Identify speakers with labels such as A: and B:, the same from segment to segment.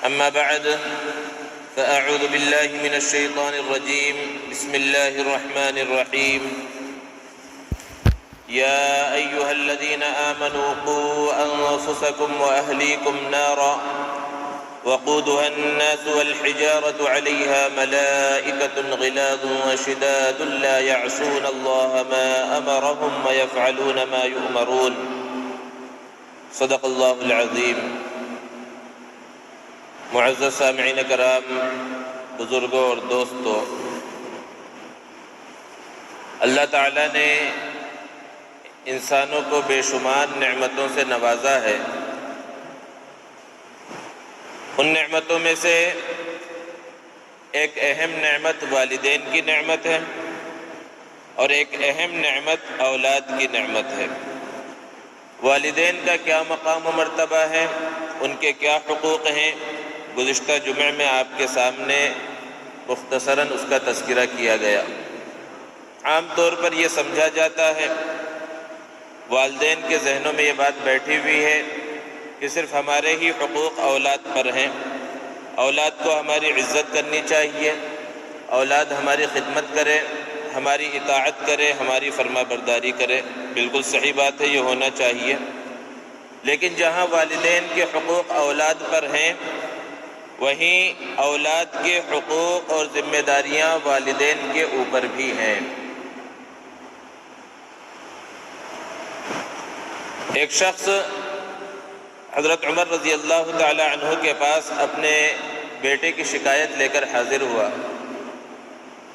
A: أما بعد فأعوذ بالله من الشيطان الرجيم. بسم الله الرحمن الرحيم. يا أيها الذين آمنوا قوا أنفسكم وأهليكم نارا وقودها الناس والحجارة عليها ملائكة غلاظ وشداد لا يعصون الله ما أمرهم ويفعلون ما يؤمرون. صدق الله العظيم. معزز سامعین کرام، بزرگوں اور دوستوں، اللہ تعالیٰ نے انسانوں کو بے شمار نعمتوں سے نوازا ہے. ان نعمتوں میں سے ایک اہم نعمت والدین کی نعمت ہے اور ایک اہم نعمت اولاد کی نعمت ہے. والدین کا کیا مقام و مرتبہ ہے، ان کے کیا حقوق ہیں، گزشتہ جمعے میں آپ کے سامنے مختصراً اس کا تذکرہ کیا گیا. عام طور پر یہ سمجھا جاتا ہے، والدین کے ذہنوں میں یہ بات بیٹھی ہوئی ہے کہ صرف ہمارے ہی حقوق اولاد پر ہیں، اولاد کو ہماری عزت کرنی چاہیے، اولاد ہماری خدمت کرے، ہماری اطاعت کرے، ہماری فرما برداری کرے. بالکل صحیح بات ہے، یہ ہونا چاہیے. لیکن جہاں والدین کے حقوق اولاد پر ہیں، وہیں اولاد کے حقوق اور ذمہ داریاں والدین کے اوپر بھی ہیں. ایک شخص حضرت عمر رضی اللہ تعالی عنہ کے پاس اپنے بیٹے کی شکایت لے کر حاضر ہوا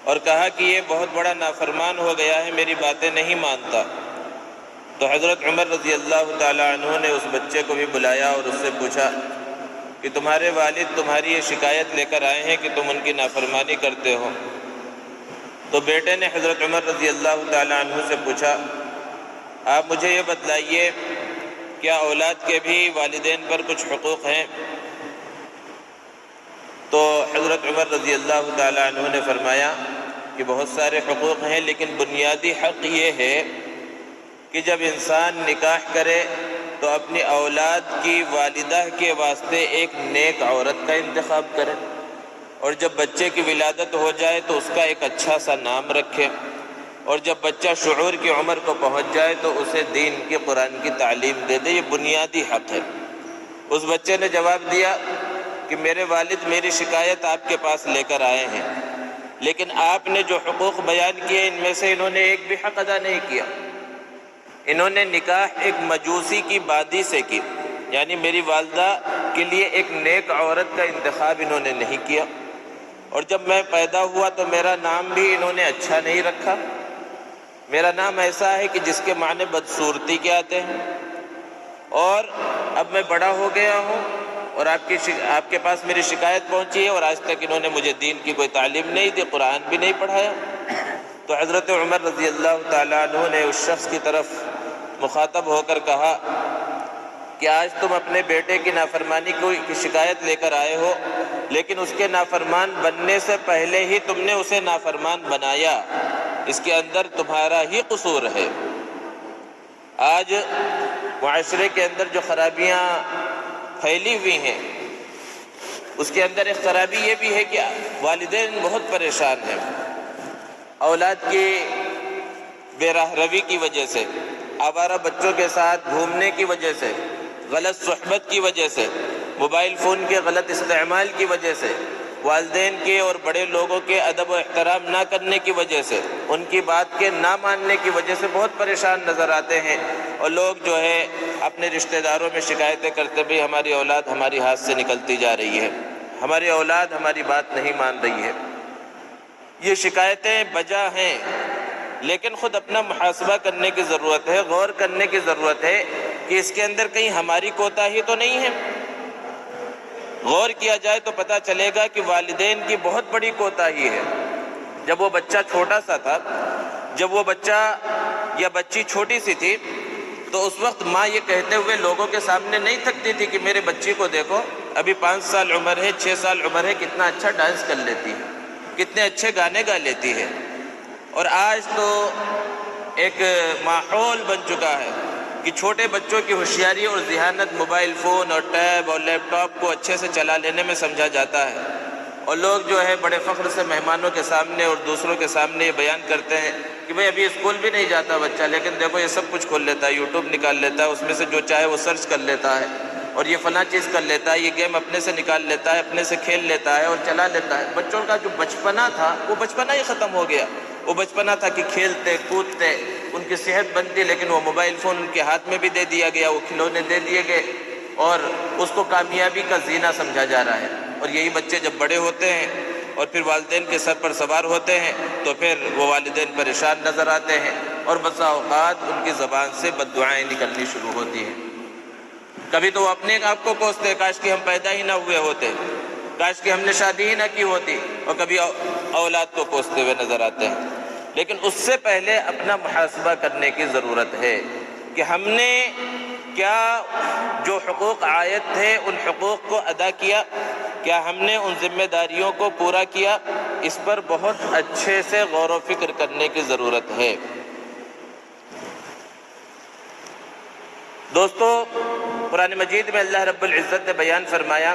A: اور کہا کہ یہ بہت بڑا نافرمان ہو گیا ہے، میری باتیں نہیں مانتا. تو حضرت عمر رضی اللہ تعالی عنہ نے اس بچے کو بھی بلایا اور اس سے پوچھا کہ تمہارے والد تمہاری یہ شکایت لے کر آئے ہیں کہ تم ان کی نافرمانی کرتے ہو. تو بیٹے نے حضرت عمر رضی اللہ تعالی عنہ سے پوچھا، آپ مجھے یہ بتلائیے، کیا اولاد کے بھی والدین پر کچھ حقوق ہیں؟ تو حضرت عمر رضی اللہ تعالی عنہ نے فرمایا کہ بہت سارے حقوق ہیں، لیکن بنیادی حق یہ ہے کہ جب انسان نکاح کرے تو اپنی اولاد کی والدہ کے واسطے ایک نیک عورت کا انتخاب کرے، اور جب بچے کی ولادت ہو جائے تو اس کا ایک اچھا سا نام رکھے، اور جب بچہ شعور کی عمر کو پہنچ جائے تو اسے دین کی قرآن کی تعلیم دے دے. یہ بنیادی حق ہے. اس بچے نے جواب دیا کہ میرے والد میری شکایت آپ کے پاس لے کر آئے ہیں، لیکن آپ نے جو حقوق بیان کیے ان میں سے انہوں نے ایک بھی حق ادا نہیں کیا. انہوں نے نکاح ایک مجوسی کی بادی سے کی، یعنی میری والدہ کے لیے ایک نیک عورت کا انتخاب انہوں نے نہیں کیا، اور جب میں پیدا ہوا تو میرا نام بھی انہوں نے اچھا نہیں رکھا. میرا نام ایسا ہے کہ جس کے معنی بدصورتی کے آتے ہیں، اور اب میں بڑا ہو گیا ہوں اور آپ کے پاس میری شکایت پہنچی ہے، اور آج تک انہوں نے مجھے دین کی کوئی تعلیم نہیں دی، قرآن بھی نہیں پڑھایا. تو حضرت عمر رضی اللہ تعالیٰ عنہ نے اس شخص کی طرف مخاطب ہو کر کہا کہ آج تم اپنے بیٹے کی نافرمانی کی شکایت لے کر آئے ہو، لیکن اس کے نافرمان بننے سے پہلے ہی تم نے اسے نافرمان بنایا. اس کے اندر تمہارا ہی قصور ہے. آج معاشرے کے اندر جو خرابیاں پھیلی ہوئی ہیں، اس کے اندر ایک خرابی یہ بھی ہے کہ والدین بہت پریشان ہیں. اولاد کی بے راہ روی کی وجہ سے، آوارہ بچوں کے ساتھ گھومنے کی وجہ سے، غلط صحبت کی وجہ سے، موبائل فون کے غلط استعمال کی وجہ سے، والدین کے اور بڑے لوگوں کے ادب و احترام نہ کرنے کی وجہ سے، ان کی بات کے نہ ماننے کی وجہ سے بہت پریشان نظر آتے ہیں. اور لوگ جو ہے اپنے رشتہ داروں میں شکایتیں کرتے بھی ہماری اولاد ہماری ہاتھ سے نکلتی جا رہی ہے، ہماری اولاد ہماری بات نہیں مان رہی ہے. یہ شکایتیں بجا ہیں، لیکن خود اپنا محاسبہ کرنے کی ضرورت ہے، غور کرنے کی ضرورت ہے کہ اس کے اندر کہیں ہماری کوتاہی تو نہیں ہے. غور کیا جائے تو پتہ چلے گا کہ والدین کی بہت بڑی کوتاہی ہے. جب وہ بچہ چھوٹا سا تھا، جب وہ بچہ یا بچی چھوٹی سی تھی، تو اس وقت ماں یہ کہتے ہوئے لوگوں کے سامنے نہیں تھکتی تھی کہ میرے بچی کو دیکھو، ابھی 5 سال عمر ہے، 6 سال عمر ہے، کتنا اچھا ڈانس کر لیتی ہے، کتنے اچھے گانے گا لیتی ہے. اور آج تو ایک ماحول بن چکا ہے کہ چھوٹے بچوں کی ہوشیاری اور ذہانت موبائل فون اور ٹیب اور لیپ ٹاپ کو اچھے سے چلا لینے میں سمجھا جاتا ہے، اور لوگ جو ہے بڑے فخر سے مہمانوں کے سامنے اور دوسروں کے سامنے یہ بیان کرتے ہیں کہ بھئی ابھی اسکول بھی نہیں جاتا بچہ، لیکن دیکھو یہ سب کچھ کھول لیتا ہے، یوٹیوب نکال لیتا ہے، اس میں سے جو چاہے وہ سرچ کر لیتا ہے، اور یہ فلاں چیز کر لیتا ہے، یہ گیم اپنے سے نکال لیتا ہے، اپنے سے کھیل لیتا ہے اور چلا لیتا ہے۔ بچوں کا جو بچپنا تھا وہ بچپنا ہی ختم ہو گیا۔ وہ بچپنا تھا کہ کھیلتے کودتے، ان کی صحت بنتی، لیکن وہ موبائل فون ان کے ہاتھ میں بھی دے دیا گیا، وہ کھلونے دے دیے گئے، اور اس کو کامیابی کا زینہ سمجھا جا رہا ہے۔ اور یہی بچے جب بڑے ہوتے ہیں اور پھر والدین کے سر پر سوار ہوتے ہیں تو پھر وہ والدین پریشان نظر آتے ہیں، اور بسا اوقات ان کی زبان سے بد دعائیں نکلنی شروع ہوتی ہیں۔ کبھی تو وہ اپنے آپ کو کوستے، کاش کہ ہم پیدا ہی نہ ہوئے ہوتے، کاش کہ ہم نے شادی ہی نہ کی ہوتی، اور کبھی اولاد کو کوستے ہوئے نظر آتے ہیں۔ لیکن اس سے پہلے اپنا محاسبہ کرنے کی ضرورت ہے کہ ہم نے کیا جو حقوق عائد تھے ان حقوق کو ادا کیا، کیا ہم نے ان ذمہ داریوں کو پورا کیا؟ اس پر بہت اچھے سے غور و فکر کرنے کی ضرورت ہے۔ دوستو، قرآن مجید میں اللہ رب العزت نے بیان فرمایا،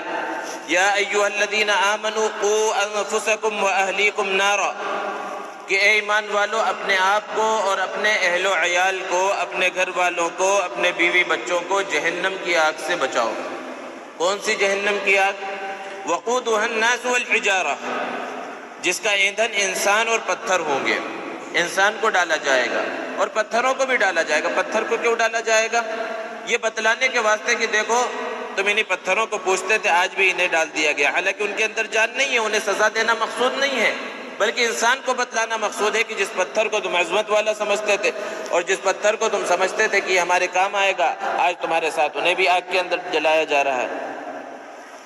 A: یا ایھا الذین آمنوا قوا انفسکم واہلیکم نارا، کہ اے ایمان والو اپنے آپ کو اور اپنے اہل و عیال کو، اپنے گھر والوں کو، اپنے بیوی بچوں کو جہنم کی آگ سے بچاؤ۔ کون سی جہنم کی آگ؟ وقودها الناس والحجارہ، جس کا ایندھن انسان اور پتھر ہوں گے۔ انسان کو ڈالا جائے گا اور پتھروں کو بھی ڈالا جائے گا۔ پتھر کو کیوں ڈالا جائے گا؟ یہ بتلانے کے واسطے کہ دیکھو تم انہی پتھروں کو پوچھتے تھے، آج بھی انہیں ڈال دیا گیا، حالانکہ ان کے اندر جان نہیں ہے، انہیں سزا دینا مقصود نہیں ہے، بلکہ انسان کو بتلانا مقصود ہے کہ جس پتھر کو تم عظمت والا سمجھتے تھے اور جس پتھر کو تم سمجھتے تھے کہ یہ ہمارے کام آئے گا، آج تمہارے ساتھ انہیں بھی آگ کے اندر جلایا جا رہا ہے۔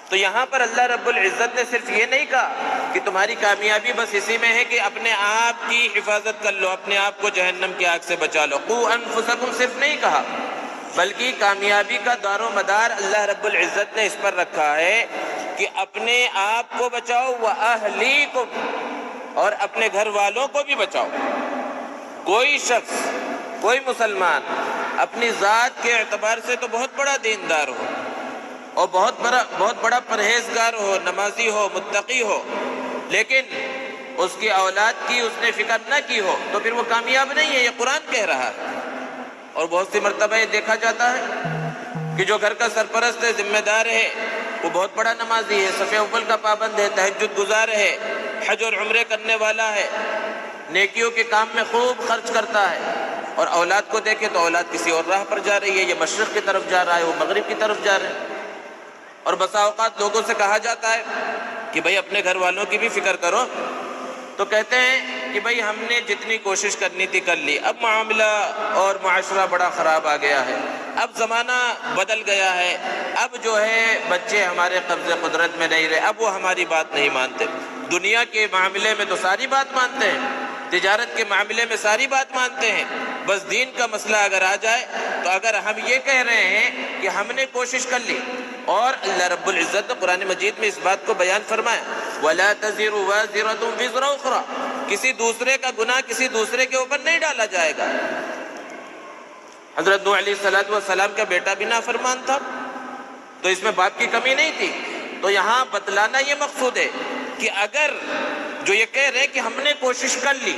A: تو یہاں پر اللہ رب العزت نے صرف یہ نہیں کہا کہ تمہاری کامیابی بس اسی میں ہے کہ اپنے آپ کی حفاظت کر لو، اپنے آپ کو جہنم کی آگ سے بچا لو، قوا انفسکم صرف نہیں کہا، بلکہ کامیابی کا دار و مدار اللہ رب العزت نے اس پر رکھا ہے کہ اپنے آپ کو بچاؤ واہلیکم، اور اپنے گھر والوں کو بھی بچاؤ۔ کوئی شخص، کوئی مسلمان اپنی ذات کے اعتبار سے تو بہت بڑا دیندار ہو اور بہت بڑا پرہیزگار ہو، نمازی ہو، متقی ہو، لیکن اس کی اولاد کی اس نے فکر نہ کی ہو تو پھر وہ کامیاب نہیں ہے، یہ قرآن کہہ رہا ہے۔ اور بہت سی مرتبہ یہ دیکھا جاتا ہے کہ جو گھر کا سرپرست ہے، ذمہ دار ہے، وہ بہت بڑا نمازی ہے، صف اول کا پابند ہے، تہجد گزار ہے، حج اور عمرے کرنے والا ہے، نیکیوں کے کام میں خوب خرچ کرتا ہے، اور اولاد کو دیکھے تو اولاد کسی اور راہ پر جا رہی ہے، یہ مشرق کی طرف جا رہا ہے، وہ مغرب کی طرف جا رہا ہے۔ اور بسا اوقات لوگوں سے کہا جاتا ہے کہ بھئی اپنے گھر والوں کی بھی فکر کرو، تو کہتے ہیں کہ بھئی ہم نے جتنی کوشش کرنی تھی کر لی، اب معاملہ اور معاشرہ بڑا خراب آ گیا ہے، اب زمانہ بدل گیا ہے، اب جو ہے بچے ہمارے قبضے قدرت میں نہیں رہے، اب وہ ہماری بات نہیں مانتے۔ دنیا کے معاملے میں تو ساری بات مانتے ہیں، تجارت کے معاملے میں ساری بات مانتے ہیں، بس دین کا مسئلہ اگر آ جائے تو اگر ہم یہ کہہ رہے ہیں کہ ہم نے کوشش کر لی، اور اللہ رب العزت نے قرآن مجید میں اس بات کو بیان فرمایا، وَلَا تَزِرُ وَازِرَةٌ وِزْرَ أُخْرَى، کسی دوسرے کا گناہ کسی دوسرے کے اوپر نہیں ڈالا جائے گا۔ حضرت نوح علیہ السلام کا بیٹا بھی نافرمان تھا، تو اس میں باپ کی کمی نہیں تھی۔ تو یہاں بتلانا یہ مقصود ہے کہ اگر جو یہ کہہ رہے کہ ہم نے کوشش کر لی،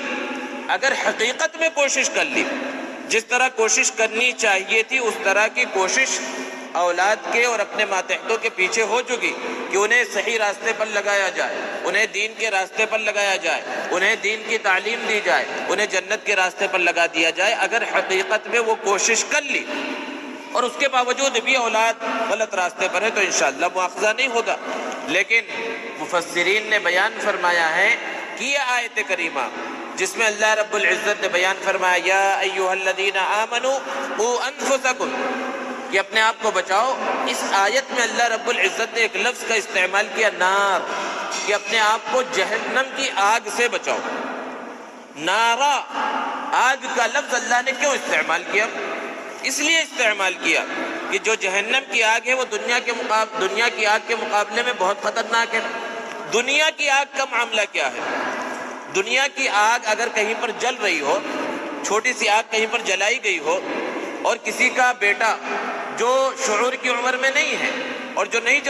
A: اگر حقیقت میں کوشش کر لی، جس طرح کوشش کرنی چاہیے تھی اس طرح کی کوشش اولاد کے اور اپنے ماتحتوں کے پیچھے ہو چکی کہ انہیں صحیح راستے پر لگایا جائے، انہیں دین کے راستے پر لگایا جائے، انہیں دین کی تعلیم دی جائے، انہیں جنت کے راستے پر لگا دیا جائے، اگر حقیقت میں وہ کوشش کر لی اور اس کے باوجود بھی اولاد غلط راستے پر ہے تو انشاءاللہ مواخذہ نہیں ہوگا۔ لیکن مفسرین نے بیان فرمایا ہے کہ یہ آیت کریمہ جس میں اللہ رب العزت نے بیان فرمایا یا ایھا الذین آمنوا قوا انفسکم، کہ اپنے آپ کو بچاؤ، اس آیت میں اللہ رب العزت نے ایک لفظ کا استعمال کیا نار، کہ اپنے آپ کو جہنم کی آگ سے بچاؤ۔ نارا، آگ کا لفظ اللہ نے کیوں استعمال کیا؟ اس لیے استعمال کیا کہ جو جہنم کی آگ ہے وہ دنیا کی آگ کے مقابلے میں بہت خطرناک ہے۔ دنیا کی آگ کا معاملہ کیا ہے؟ دنیا کی آگ اگر کہیں پر جل رہی ہو، چھوٹی سی آگ کہیں پر جلائی گئی ہو اور کسی کا بیٹا جو شعور کی عمر میں نہیں ہے اور جو نہیں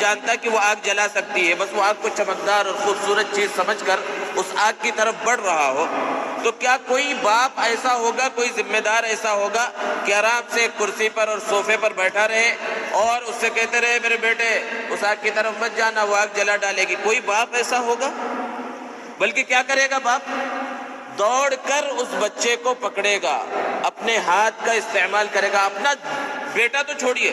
A: جانتا کہ وہ آگ جلا سکتی ہے، بس وہ آگ کو چمکدار اور خوبصورت چیز سمجھ کر اس آگ کی طرف بڑھ رہا ہو، تو کیا کوئی باپ ایسا ہوگا، کوئی ذمہ دار ایسا ہوگا کہ آرام سے کرسی پر اور صوفے پر بیٹھا رہے اور اس سے کہتے رہے میرے بیٹے اس آگ کی طرف مت جانا، وہ آگ جلا ڈالے گی؟ کوئی باپ ایسا ہوگا؟ بلکہ کیا کرے گا باپ؟ دوڑ کر اس بچے کو پکڑے گا، اپنے ہاتھ کا استعمال کرے گا۔ اپنا بیٹا تو چھوڑیے،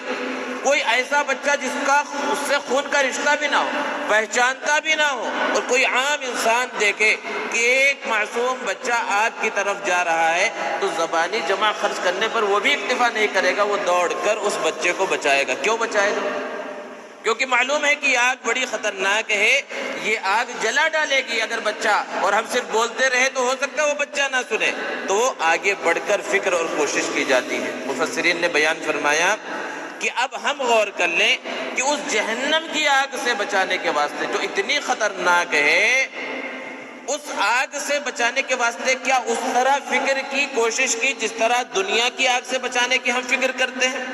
A: کوئی ایسا بچہ جس کا اس سے خون کا رشتہ بھی نہ ہو، پہچانتا بھی نہ ہو، اور کوئی عام انسان دیکھے کہ ایک معصوم بچہ آگ کی طرف جا رہا ہے تو زبانی جمع خرچ کرنے پر وہ بھی اکتفا نہیں کرے گا، وہ دوڑ کر اس بچے کو بچائے گا۔ کیوں بچائے گا؟ کیونکہ معلوم ہے کہ یہ آگ بڑی خطرناک ہے، یہ آگ جلا ڈالے گی اگر بچہ، اور ہم صرف بولتے رہے تو ہو سکتا ہے وہ بچہ نہ سنے، تو وہ آگے بڑھ کر فکر اور کوشش کی جاتی ہے۔ مفسرین نے بیان فرمایا کہ اب ہم غور کر لیں کہ اس جہنم کی آگ سے بچانے کے واسطے جو اتنی خطرناک ہے، اس آگ سے بچانے کے واسطے کیا اس طرح فکر کی کوشش کی جس طرح دنیا کی آگ سے بچانے کی ہم فکر کرتے ہیں؟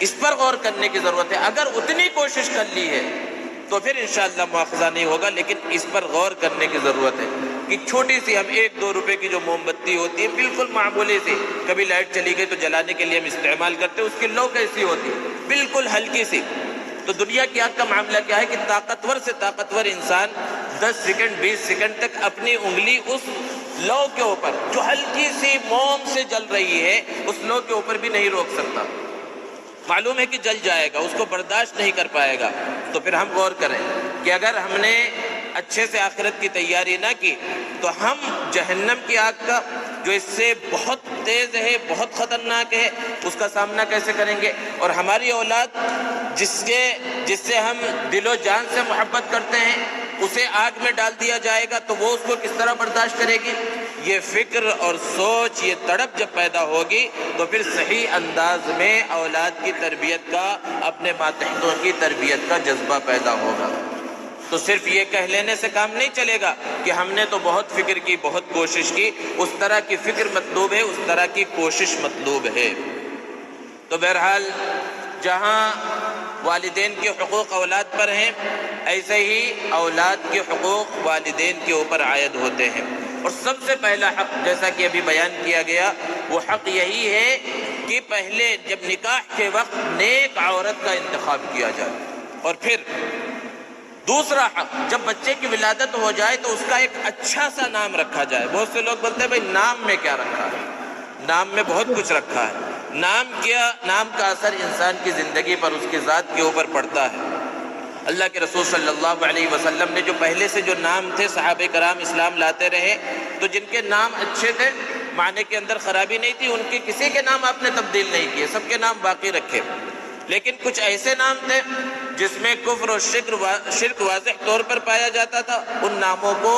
A: اس پر غور کرنے کی ضرورت ہے۔ اگر اتنی کوشش کر لی ہے تو پھر انشاءاللہ مواخذہ نہیں ہوگا، لیکن اس پر غور کرنے کی ضرورت ہے کہ چھوٹی سی ہم 1-2 روپے کی جو موم بتی ہوتی ہے، بالکل معمولی سی، کبھی لائٹ چلی گئی تو جلانے کے لیے ہم استعمال کرتے ہیں، اس کی لو کیسی ہوتی ہے؟ بالکل ہلکی سی۔ تو دنیا کی آگ کا معاملہ کیا ہے کہ طاقتور سے طاقتور انسان 10 سیکنڈ 20 سیکنڈ تک اپنی انگلی اس لو کے اوپر جو ہلکی سی موم سے جل رہی ہے اس لو کے اوپر بھی نہیں روک سکتا، معلوم ہے کہ جل جائے گا، اس کو برداشت نہیں کر پائے گا۔ تو پھر ہم غور کریں کہ اگر ہم نے اچھے سے آخرت کی تیاری نہ کی تو ہم جہنم کی آگ کا جو اس سے بہت تیز ہے، بہت خطرناک ہے، اس کا سامنا کیسے کریں گے؟ اور ہماری اولاد جس سے ہم دل و جان سے محبت کرتے ہیں اسے آگ میں ڈال دیا جائے گا تو وہ اس کو کس طرح برداشت کرے گی؟ یہ فکر اور سوچ، یہ تڑپ جب پیدا ہوگی تو پھر صحیح انداز میں اولاد کی تربیت کا، اپنے ماتحتوں کی تربیت کا جذبہ پیدا ہوگا۔ تو صرف یہ کہہ لینے سے کام نہیں چلے گا کہ ہم نے تو بہت فکر کی، بہت کوشش کی، اس طرح کی فکر مطلوب ہے، اس طرح کی کوشش مطلوب ہے۔ تو بہرحال جہاں والدین کے حقوق اولاد پر ہیں، ایسے ہی اولاد کے حقوق والدین کے اوپر عائد ہوتے ہیں، اور سب سے پہلا حق جیسا کہ ابھی بیان کیا گیا وہ حق یہی ہے کہ پہلے جب نکاح کے وقت نیک عورت کا انتخاب کیا جائے، اور پھر دوسرا حق جب بچے کی ولادت ہو جائے تو اس کا ایک اچھا سا نام رکھا جائے۔ بہت سے لوگ بولتے ہیں بھائی نام میں کیا رکھا ہے؟ نام میں بہت کچھ رکھا ہے۔ نام کا اثر انسان کی زندگی پر، اس کی ذات کے اوپر پڑتا ہے۔ اللہ کے رسول صلی اللہ علیہ وسلم نے جو پہلے سے جو نام تھے، صحابہ کرام اسلام لاتے رہے تو جن کے نام اچھے تھے، معنی کے اندر خرابی نہیں تھی، ان کے کسی کے نام آپ نے تبدیل نہیں کیے، سب کے نام باقی رکھے۔ لیکن کچھ ایسے نام تھے جس میں کفر اور شرک واضح طور پر پایا جاتا تھا، ان ناموں کو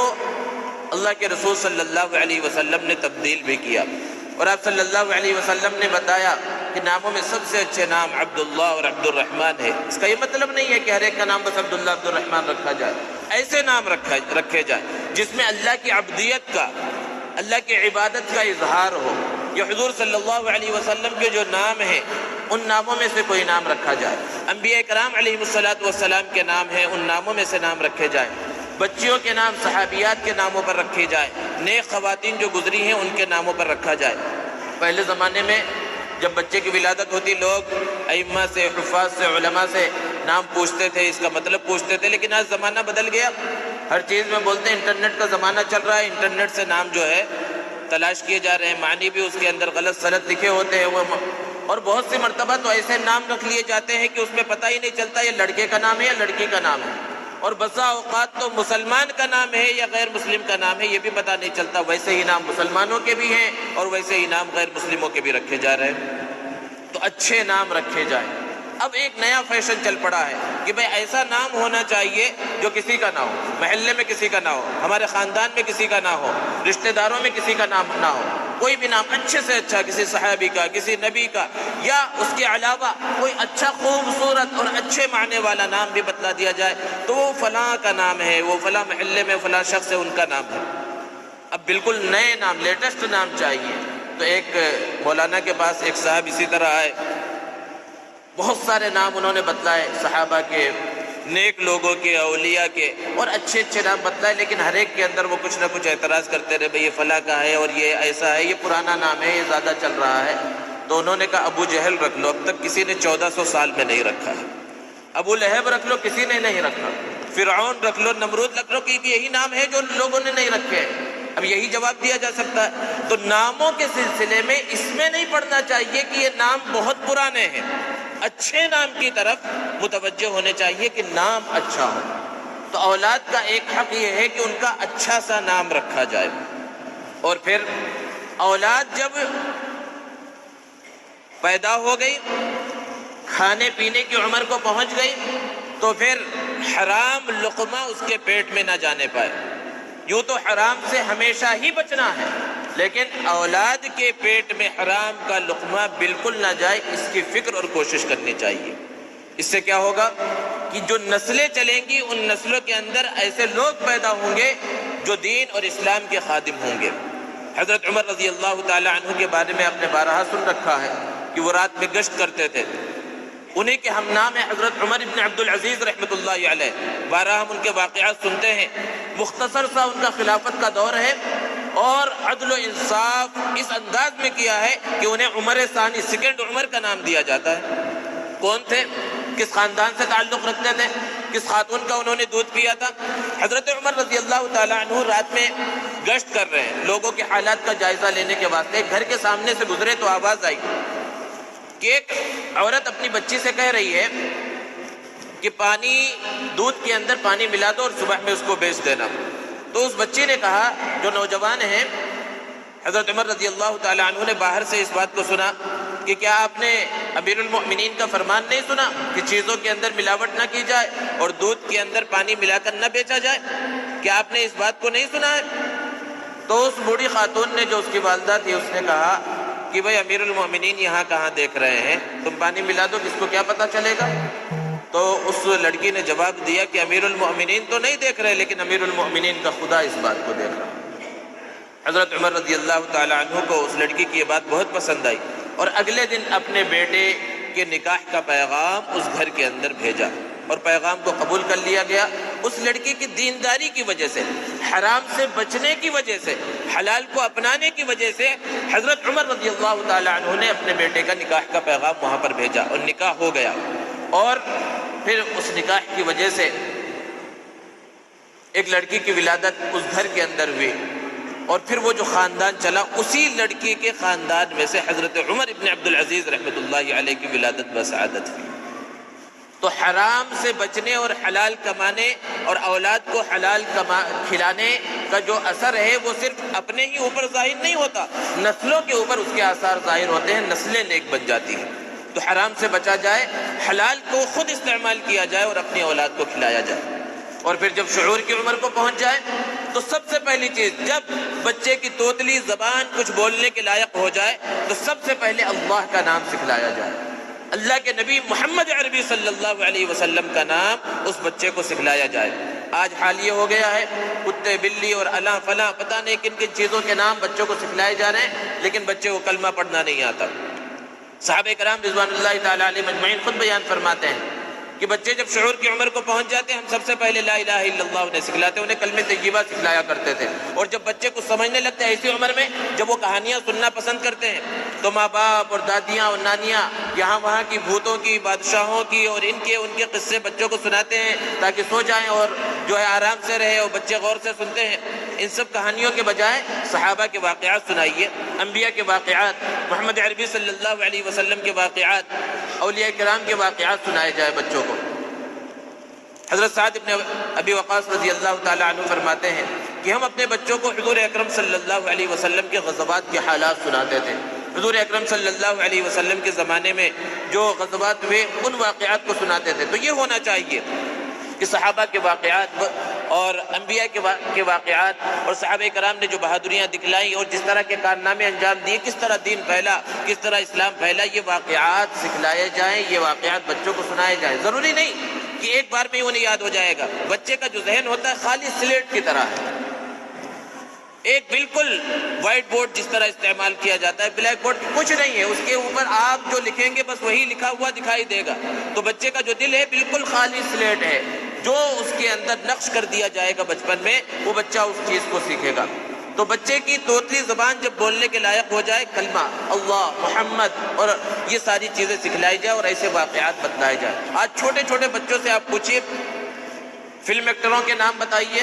A: اللہ کے رسول صلی اللہ علیہ وسلم نے تبدیل بھی کیا، اور آپ صلی اللہ علیہ وسلم نے بتایا کہ ناموں میں سب سے اچھے نام عبداللہ اور عبد الرحمن ہے۔ اس کا یہ مطلب نہیں ہے کہ ہر ایک کا نام بس عبداللہ عبد الرحمن رکھا جائے، ایسے نام رکھے جائیں جس میں اللہ کی عبدیت کا، اللہ کی عبادت کا اظہار ہو۔ یہ حضور صلی اللہ علیہ وسلم کے جو نام ہیں ان ناموں میں سے کوئی نام رکھا جائے۔ انبیاء کرام علیہ السلام کے نام ہیں، ان ناموں میں سے نام رکھے جائیں۔ بچیوں کے نام صحابیات کے ناموں پر رکھے جائیں، نیک خواتین جو گزری ہیں ان کے ناموں پر رکھا جائے۔ پہلے زمانے میں جب بچے کی ولادت ہوتی لوگ ائمہ سے، حفاظ سے، علماء سے نام پوچھتے تھے، اس کا مطلب پوچھتے تھے، لیکن آج زمانہ بدل گیا، ہر چیز میں بولتے ہیں انٹرنیٹ کا زمانہ چل رہا ہے، انٹرنیٹ سے نام جو ہے تلاش کیے جا رہے ہیں، معنی بھی اس کے اندر غلط سلط لکھے ہوتے ہیں، اور بہت سی مرتبہ تو ایسے نام رکھ لیے جاتے ہیں کہ اس میں پتہ ہی نہیں چلتا یہ لڑکے کا نام ہے یا لڑکی کا نام ہے، اور بسا اوقات تو مسلمان کا نام ہے یا غیر مسلم کا نام ہے یہ بھی پتہ نہیں چلتا۔ ویسے ہی نام مسلمانوں کے بھی ہیں اور ویسے ہی نام غیر مسلموں کے بھی رکھے جا رہے ہیں، تو اچھے نام رکھے جائیں۔ اب ایک نیا فیشن چل پڑا ہے کہ بھئی ایسا نام ہونا چاہیے جو کسی کا نہ ہو، محلے میں کسی کا نہ ہو، ہمارے خاندان میں کسی کا نہ ہو، رشتہ داروں میں کسی کا نام نہ ہو، کوئی بھی نام اچھے سے اچھا، کسی صحابی کا، کسی نبی کا، یا اس کے علاوہ کوئی اچھا خوبصورت اور اچھے معنی والا نام بھی بتلا دیا جائے تو وہ فلاں کا نام ہے، وہ فلاں محلے میں فلاں شخص ہے ان کا نام ہے۔ اب بالکل نئے نام، لیٹسٹ نام چاہیے، تو ایک مولانا کے پاس ایک صاحب اسی طرح آئے، بہت سارے نام انہوں نے بتلائے صحابہ کے، نیک لوگوں کے، اولیاء کے، اور اچھے اچھے نام بتلائے، لیکن ہر ایک کے اندر وہ کچھ نہ کچھ اعتراض کرتے رہے، بھئی یہ فلاں کا ہے اور یہ ایسا ہے، یہ پرانا نام ہے، یہ زیادہ چل رہا ہے۔ تو انہوں نے کہا ابو جہل رکھ لو، اب تک کسی نے 1400 سال میں نہیں رکھا ہے۔ ابو لہب رکھ لو، کسی نے نہیں رکھا۔ فرعون رکھ لو، نمرود رکھ لو، کہ یہی نام ہے جو لوگوں نے نہیں رکھے۔ اب یہی جواب دیا جا سکتا ہے۔ تو ناموں کے سلسلے میں اس میں نہیں پڑھنا چاہیے کہ یہ نام بہت پرانے ہیں، اچھے نام کی طرف متوجہ ہونے چاہیے کہ نام اچھا ہو۔ تو اولاد کا ایک حق یہ ہے کہ ان کا اچھا سا نام رکھا جائے، اور پھر اولاد جب پیدا ہو گئی، کھانے پینے کی عمر کو پہنچ گئی، تو پھر حرام لقمہ اس کے پیٹ میں نہ جانے پائے۔ یوں تو حرام سے ہمیشہ ہی بچنا ہے، لیکن اولاد کے پیٹ میں حرام کا لقمہ بالکل نہ جائے، اس کی فکر اور کوشش کرنی چاہیے۔ اس سے کیا ہوگا کہ جو نسلیں چلیں گی، ان نسلوں کے اندر ایسے لوگ پیدا ہوں گے جو دین اور اسلام کے خادم ہوں گے۔ حضرت عمر رضی اللہ تعالی عنہ کے بارے میں آپ نے بارہا سن رکھا ہے کہ وہ رات میں گشت کرتے تھے۔ انہی کے ہم نام ہیں حضرت عمر ابن عبدالعزیز رحمۃ اللہ علیہ، بارہا ہم ان کے واقعات سنتے ہیں۔ مختصر سا ان کا خلافت کا دور ہے، اور عدل و انصاف اس انداز میں کیا ہے کہ انہیں عمر ثانی، سیکنڈ عمر کا نام دیا جاتا ہے۔ کون تھے؟ کس خاندان سے تعلق رکھتے تھے؟ کس خاتون کا انہوں نے دودھ پیا تھا؟ حضرت عمر رضی اللہ تعالیٰ عنہ رات میں گشت کر رہے ہیں، لوگوں کے حالات کا جائزہ لینے کے واسطے۔ گھر کے سامنے سے گزرے تو آواز آئی کہ ایک عورت اپنی بچی سے کہہ رہی ہے کہ پانی، دودھ کے اندر پانی ملا دو اور صبح میں اس کو بیچ دینا۔ تو اس بچی نے کہا، جو نوجوان ہیں، حضرت عمر رضی اللہ تعالیٰ عنہ نے باہر سے اس بات کو سنا کہ کیا آپ نے امیر المؤمنین کا فرمان نہیں سنا کہ چیزوں کے اندر ملاوٹ نہ کی جائے اور دودھ کے اندر پانی ملا کر نہ بیچا جائے؟ کیا آپ نے اس بات کو نہیں سنا ہے؟ تو اس بوڑھی خاتون نے، جو اس کی والدہ تھی، اس نے کہا کہ بھئی امیر المؤمنین یہاں کہاں دیکھ رہے ہیں، تم پانی ملا دو، کس کو کیا پتہ چلے گا؟ تو اس لڑکی نے جواب دیا کہ امیر المؤمنین تو نہیں دیکھ رہے، لیکن امیر المؤمنین کا خدا اس بات کو دیکھ رہا۔ حضرت عمر رضی اللہ تعالی عنہ کو اس لڑکی کی یہ بات بہت پسند آئی، اور اگلے دن اپنے بیٹے کے نکاح کا پیغام اس گھر کے اندر بھیجا، اور پیغام کو قبول کر لیا گیا۔ اس لڑکی کی دینداری کی وجہ سے، حرام سے بچنے کی وجہ سے، حلال کو اپنانے کی وجہ سے، حضرت عمر رضی اللہ تعالی عنہ نے اپنے بیٹے کا نکاح کا پیغام وہاں پر بھیجا، اور نکاح ہو گیا۔ اور پھر اس نکاح کی وجہ سے ایک لڑکی کی ولادت اس گھر کے اندر ہوئی، اور پھر وہ جو خاندان چلا، اسی لڑکی کے خاندان میں سے حضرت عمر ابن عبدالعزیز رحمۃ اللہ علیہ کی ولادت بسعادت ہوئی۔ تو حرام سے بچنے اور حلال کمانے اور اولاد کو حلال کھلانے کا جو اثر ہے، وہ صرف اپنے ہی اوپر ظاہر نہیں ہوتا، نسلوں کے اوپر اس کے آثار ظاہر ہوتے ہیں، نسلیں نیک بن جاتی ہیں۔ تو حرام سے بچا جائے، حلال کو خود استعمال کیا جائے اور اپنی اولاد کو کھلایا جائے۔ اور پھر جب شعور کی عمر کو پہنچ جائے تو سب سے پہلی چیز، جب بچے کی توتلی زبان کچھ بولنے کے لائق ہو جائے، تو سب سے پہلے اللہ کا نام سکھلایا جائے، اللہ کے نبی محمد عربی صلی اللہ علیہ وسلم کا نام اس بچے کو سکھلایا جائے۔ آج حال یہ ہو گیا ہے، کتے بلی اور الاں فلاں پتہ نہیں کن کن چیزوں کے نام بچوں کو سکھلائے جا رہے ہیں، لیکن بچے کو کلمہ پڑھنا نہیں آتا۔ صحابہ کرام رضوان اللہ تعالیٰ علیہ مجمعین خود بیان فرماتے ہیں کہ بچے جب شعور کی عمر کو پہنچ جاتے ہیں، ہم سب سے پہلے لا الہ الا اللہ انہیں سکھلاتے ہیں، انہیں کلمہ طیبہ سکھلایا کرتے تھے۔ اور جب بچے کو سمجھنے لگتے ہیں ایسی عمر میں جب وہ کہانیاں سننا پسند کرتے ہیں، تو ماں باپ اور دادیاں اور نانیاں یہاں وہاں کی بھوتوں کی، بادشاہوں کی اور ان کے قصے بچوں کو سناتے ہیں تاکہ سو جائیں اور جو ہے آرام سے رہے، اور بچے غور سے سنتے ہیں۔ ان سب کہانیوں کے بجائے صحابہ کے واقعات سنائیے، انبیاء کے واقعات، محمد عربی صلی اللہ علیہ وسلم کے واقعات، اولیاء کرام کے واقعات سنائے جائے بچوں کو۔ حضرت سعد ابن ابی وقاص رضی اللہ تعالیٰ عنہ فرماتے ہیں کہ ہم اپنے بچوں کو حضور اکرم صلی اللہ علیہ وسلم کے غزوات کے حالات سناتے تھے۔ حضور اکرم صلی اللہ علیہ وسلم کے زمانے میں جو غزوات ہوئے، ان واقعات کو سناتے تھے۔ تو یہ ہونا چاہیے کہ صحابہ کے واقعات اور انبیاء کے واقعات اور صحابہ کرام نے جو بہادریاں دکھلائیں اور جس طرح کے کارنامے انجام دیے، کس طرح دین پھیلا، کس طرح اسلام پھیلا، یہ واقعات سکھلائے جائیں، یہ واقعات بچوں کو سنائے جائیں۔ ضروری نہیں کہ ایک بار میں ہی انہیں یاد ہو جائے گا، بچے کا جو ذہن ہوتا ہے خالی سلیٹ کی طرح ہے، ایک بالکل وائٹ بورڈ جس طرح استعمال کیا جاتا ہے، بلیک بورڈ کچھ نہیں ہے، اس کے اوپر آپ جو لکھیں گے بس وہی لکھا ہوا دکھائی دے گا۔ تو بچے کا جو دل ہے بالکل خالی سلیٹ ہے، جو اس کے اندر نقش کر دیا جائے گا بچپن میں وہ بچہ اس چیز کو سیکھے گا۔ تو بچے کی توتلی زبان جب بولنے کے لائق ہو جائے، کلمہ اللہ محمد اور یہ ساری چیزیں سکھلائی جائے اور ایسے واقعات بتلائے جائے۔ آج چھوٹے چھوٹے بچوں سے آپ پوچھیے، فلم ایکٹروں کے نام بتائیے،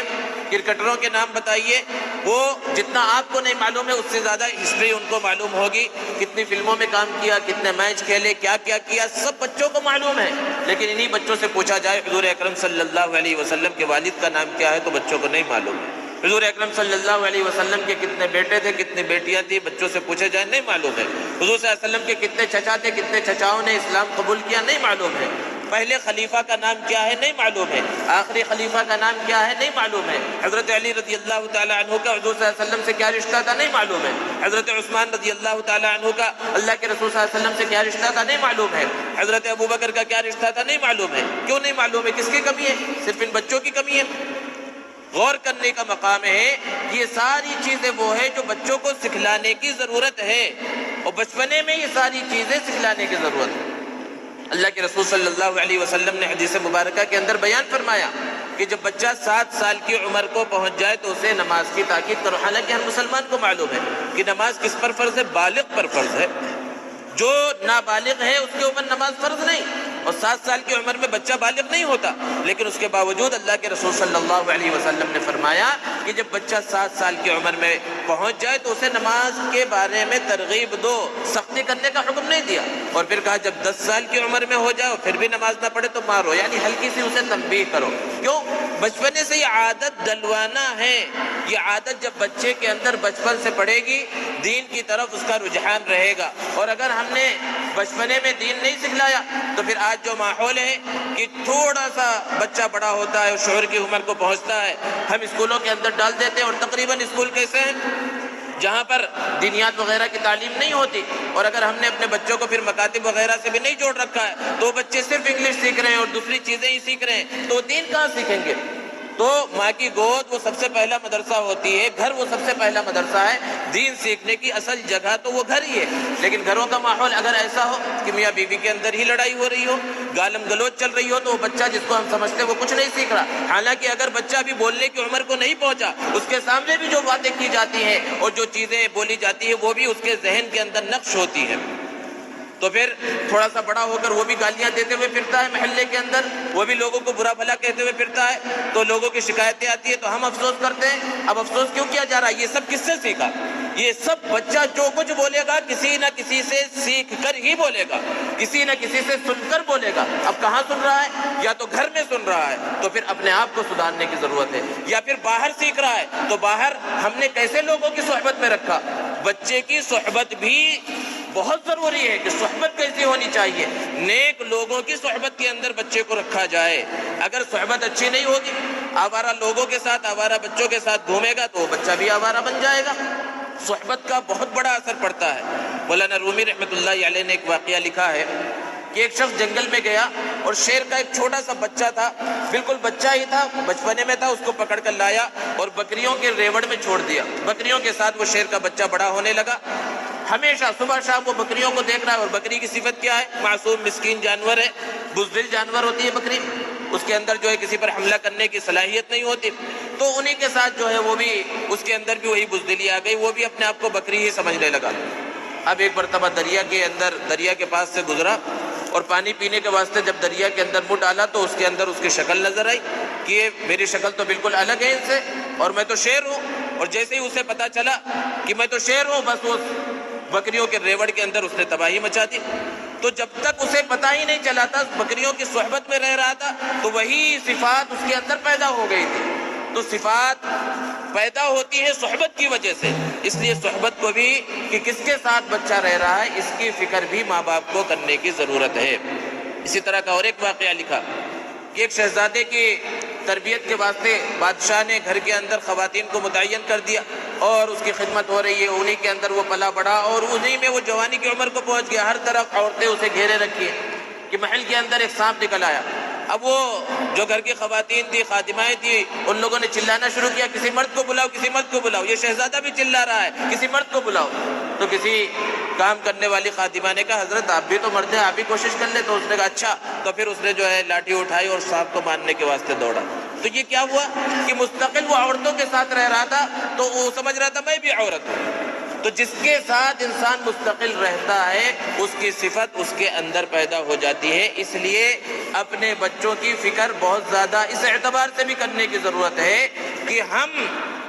A: کرکٹروں کے نام بتائیے، وہ جتنا آپ کو نہیں معلوم ہے اس سے زیادہ ہسٹری ان کو معلوم ہوگی، کتنی فلموں میں کام کیا، کتنے میچ کھیلے، کیا کیا کیا، سب بچوں کو معلوم ہے۔ لیکن انہی بچوں سے پوچھا جائے حضور اکرم صلی اللہ علیہ وسلم کے والد کا نام کیا ہے تو بچوں کو نہیں معلوم ہے۔ حضور اکرم صلی اللہ علیہ وسلم کے کتنے بیٹے تھے، کتنی بیٹیاں تھیں، بچوں سے پوچھے جائے نہیں معلوم ہے۔ حضور صلی اللہ علیہ وسلم کے کتنے چچا تھے، کتنے چچاؤں نے اسلام قبول کیا نہیں معلوم ہے۔ پہلے خلیفہ کا نام کیا ہے نہیں معلوم ہے، آخری خلیفہ کا نام کیا ہے نہیں معلوم ہے۔ حضرت علی رضی اللہ تعالیٰ عنہ کا حضور صلی اللہ علیہ وسلم سے کیا رشتہ تھا نہیں معلوم ہے۔ حضرت عثمان رضی اللہ تعالیٰ عنہ کا اللہ کے رسول صلی اللہ علیہ وسلم سے کیا رشتہ تھا نہیں معلوم ہے۔ حضرت ابوبکر کا کیا رشتہ تھا نہیں معلوم ہے۔ کیوں نہیں معلوم ہے؟ کس کی کمی ہے؟ صرف ان بچوں کی کمی ہے۔ غور کرنے کا مقام ہے، یہ ساری چیزیں وہ ہے جو بچوں کو سکھلانے کی ضرورت ہے، اور بچپنے میں یہ ساری چیزیں سکھلانے کی ضرورت ہے۔ اللہ کے رسول صلی اللہ علیہ وسلم نے حدیث مبارکہ کے اندر بیان فرمایا کہ جب بچہ 7 سال کی عمر کو پہنچ جائے تو اسے نماز کی تاکید کرو۔ حالانکہ ہر مسلمان کو معلوم ہے کہ نماز کس پر فرض ہے؟ بالغ پر فرض ہے۔ جو نابالغ ہے اس کے اوپر نماز فرض نہیں، اور 7 سال کی عمر میں بچہ بالغ نہیں ہوتا، لیکن اس کے باوجود اللہ کے رسول صلی اللہ علیہ وسلم نے فرمایا کہ جب بچہ 7 سال کی عمر میں پہنچ جائے تو اسے نماز کے بارے میں ترغیب دو، سختی کرنے کا حکم نہیں دیا، اور پھر کہا جب 10 سال کی عمر میں ہو جائے اور پھر بھی نماز نہ پڑھے تو مارو، یعنی ہلکی سی اسے تنبیہ کرو۔ کیوں؟ بچپنے سے یہ عادت ڈلوانا ہے۔ یہ عادت جب بچے کے اندر بچپن سے پڑے گی، دین کی طرف اس کا رجحان رہے گا۔ اور اگر ہم نے بچپنے میں دین نہیں سکھلایا تو پھر آج جو ماحول ہے کہ تھوڑا سا بچہ بڑا ہوتا ہے اور شعور کی عمر کو پہنچتا ہے، ہم اسکولوں کے اندر ڈال دیتے ہیں، اور تقریباً اسکول کیسے ہیں جہاں پر دینیات وغیرہ کی تعلیم نہیں ہوتی، اور اگر ہم نے اپنے بچوں کو پھر مکاتب وغیرہ سے بھی نہیں جوڑ رکھا ہے تو بچے صرف انگلش سیکھ رہے ہیں اور دوسری چیزیں ہی سیکھ رہے ہیں، تو دین کہاں سیکھیں گے؟ تو ماں کی گود وہ سب سے پہلا مدرسہ ہوتی ہے، گھر وہ سب سے پہلا مدرسہ ہے، دین سیکھنے کی اصل جگہ تو وہ گھر ہی ہے۔ لیکن گھروں کا ماحول اگر ایسا ہو کہ میاں بیوی کے اندر ہی لڑائی ہو رہی ہو، گالم گلوچ چل رہی ہو، تو وہ بچہ جس کو ہم سمجھتے ہیں وہ کچھ نہیں سیکھ رہا۔ حالانکہ اگر بچہ بھی بولنے کی عمر کو نہیں پہنچا، اس کے سامنے بھی جو باتیں کی جاتی ہیں اور جو چیزیں بولی جاتی ہیں وہ بھی اس کے ذہن کے اندر نقش ہوتی ہیں، تو پھر تھوڑا سا بڑا ہو کر وہ بھی گالیاں دیتے ہوئے پھرتا ہے محلے کے اندر، وہ بھی لوگوں کو برا بھلا کہتے ہوئے پھرتا ہے، تو لوگوں کی شکایتیں آتی ہیں تو ہم افسوس کرتے ہیں۔ اب افسوس کیوں کیا جا رہا ہے؟ یہ سب کس سے سیکھا؟ یہ سب بچہ جو کچھ بولے گا کسی نہ کسی سے سیکھ کر ہی بولے گا، کسی نہ کسی سے سن کر بولے گا۔ اب کہاں سن رہا ہے؟ یا تو گھر میں سن رہا ہے، تو پھر اپنے آپ کو سدھارنے کی ضرورت ہے، یا پھر باہر سیکھ رہا ہے، تو باہر ہم نے کیسے لوگوں کی صحبت میں رکھا؟ بچے کی صحبت بھی بہت ضروری ہے کہ صحبت کیسی ہونی چاہیے۔ نیک لوگوں کی صحبت کے اندر بچے کو رکھا جائے۔ اگر صحبت اچھی نہیں ہوگی، آوارہ لوگوں کے ساتھ، آوارہ بچوں کے ساتھ گھومے گا تو وہ بچہ بھی آوارہ بن جائے گا۔ صحبت کا بہت بڑا اثر پڑتا ہے۔ مولانا رومی رحمۃ اللہ علیہ نے ایک واقعہ لکھا ہے کہ ایک شخص جنگل میں گیا اور شیر کا ایک چھوٹا سا بچہ تھا، بالکل بچہ ہی تھا، بچپنے میں تھا، اس کو پکڑ کر لایا اور بکریوں کے ریوڑ میں چھوڑ دیا۔ بکریوں کے ساتھ وہ شیر کا بچہ بڑا ہونے لگا۔ ہمیشہ صبح شام وہ بکریوں کو دیکھ رہا ہے، اور بکری کی صفت کیا ہے؟ معصوم مسکین جانور ہے، بزدل جانور ہوتی ہے بکری، اس کے اندر جو ہے کسی پر حملہ کرنے کی صلاحیت نہیں ہوتی، تو انہی کے ساتھ جو ہے وہ بھی اس کے اندر بھی وہی بزدلی آ گئی، وہ بھی اپنے آپ کو بکری ہی سمجھنے لگا۔ اب ایک مرتبہ دریا کے پاس سے گزرا اور پانی پینے کے واسطے جب دریا کے اندر منہ ڈالا تو اس کے اندر اس کی شکل نظر آئی کہ یہ میری شکل تو بالکل الگ ہے ان سے، اور میں تو شیر ہوں۔ اور جیسے ہی اسے پتا چلا کہ میں تو شیر ہوں، بس وہ بکریوں کے ریوڑ کے اندر اس نے تباہی مچا دی۔ تو جب تک اسے پتا ہی نہیں چلا تھا، بکریوں کی صحبت میں رہ رہا تھا، تو وہی صفات اس کے اندر پیدا ہو گئی تھی۔ تو صفات پیدا ہوتی ہے صحبت کی وجہ سے، اس لیے صحبت کو بھی کہ کس کے ساتھ بچہ رہ رہا ہے اس کی فکر بھی ماں باپ کو کرنے کی ضرورت ہے۔ اسی طرح کا اور ایک واقعہ لکھا کہ ایک شہزادے کی تربیت کے واسطے بادشاہ نے گھر کے اندر خواتین کو متعین کر دیا اور اس کی خدمت ہو رہی ہے، انہی کے اندر وہ پلا بڑھا اور انہی میں وہ جوانی کی عمر کو پہنچ گیا۔ ہر طرف عورتیں اسے گھیرے رکھی ہیں کہ محل کے اندر ایک سانپ نکل آیا۔ اب وہ جو گھر کی خواتین تھی، خادمائیں تھی، ان لوگوں نے چلانا شروع کیا، کسی مرد کو بلاؤ، کسی مرد کو بلاؤ، یہ شہزادہ بھی چلا رہا ہے، کسی مرد کو بلاؤ۔ تو کسی کام کرنے والی خادمہ نے کہا حضرت آپ بھی تو مرد ہیں، آپ بھی کوشش کر لیں۔ تو اس نے کہا اچھا۔ تو پھر اس نے جو ہے لاٹھی اٹھائی اور سانپ کو مارنے کے واسطے دوڑا۔ تو یہ کیا ہوا کہ مستقل وہ عورتوں کے ساتھ رہ رہا تھا تو وہ سمجھ رہا تھا میں بھی عورت ہوں۔ تو جس کے ساتھ انسان مستقل رہتا ہے اس کی صفت اس کے اندر پیدا ہو جاتی ہے۔ اس لیے اپنے بچوں کی فکر بہت زیادہ اس اعتبار سے بھی کرنے کی ضرورت ہے کہ ہم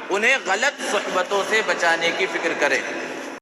A: انہیں غلط صحبتوں سے بچانے کی فکر کریں۔